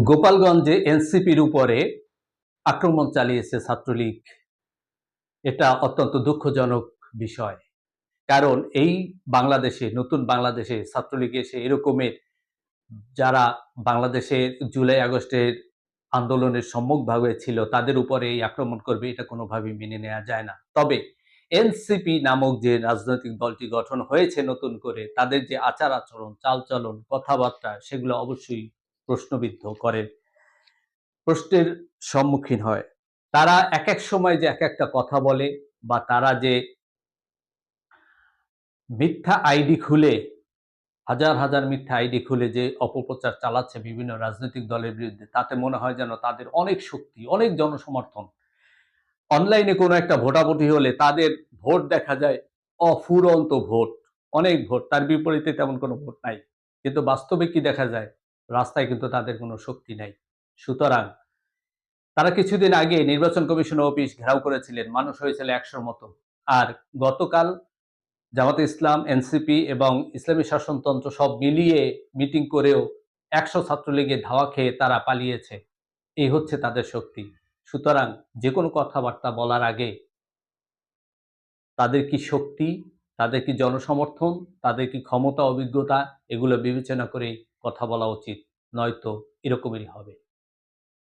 গোপালগঞ্জে এনসিপির উপরে আক্রমণ চালিয়েছে ছাত্রলীগ। এটা অত্যন্ত দুঃখজনক বিষয়। কারণ এই বাংলাদেশে, নতুন বাংলাদেশে ছাত্রলীগ এসে এরকমের যারা বাংলাদেশে জুলাই আগস্টের আন্দোলনের সম্মুখভাগে ছিল তাদের উপরে এই আক্রমণ করবে, এটা কোনোভাবেই মেনে নেওয়া যায় না। তবে এনসিপি নামক যে রাজনৈতিক দলটি গঠন হয়েছে নতুন করে, তাদের যে আচার আচরণ, চালচলন, কথাবার্তা সেগুলো অবশ্যই প্রশ্নবিদ্ধ করে, প্রশ্নের সম্মুখীন হয়। তারা এক সময় যে একটা কথা বলে, বা তারা যে মিথ্যা আইডি খুলে, হাজার হাজার মিথ্যা আইডি খুলে যে অপপ্রচার চালাচ্ছে বিভিন্ন রাজনৈতিক দলের বিরুদ্ধে, তাতে মনে হয় যেন তাদের অনেক শক্তি, অনেক জনসমর্থন। অনলাইনে কোনো একটা ভোটাভুটি হলে তাদের ভোট দেখা যায় অফুরন্ত ভোট, অনেক ভোট, তার বিপরীতে তেমন কোনো ভোট নাই। কিন্তু বাস্তবে কি দেখা যায়? রাস্তায় কিন্তু তাদের কোনো শক্তি নাই। সুতরাং তারা কিছুদিন আগে নির্বাচন কমিশন অফিস ঘেরাও করেছিলেন, মানুষ হয়েছিল ১০০ মতো। আর গতকাল জামাতে ইসলাম, এনসিপি এবং ইসলামী শাসনতন্ত্র সব মিলিয়ে মিটিং করেও ১০০ ছাত্রলীগের ধাওয়া খেয়ে তারা পালিয়েছে। এই হচ্ছে তাদের শক্তি। সুতরাং যেকোনো কথাবার্তা বলার আগে তাদের কি শক্তি, তাদের কি জনসমর্থন, তাদের কি ক্ষমতা, অভিজ্ঞতা, এগুলো বিবেচনা করেই কথা বলা উচিত। নয়তো এরকমেরই হবে।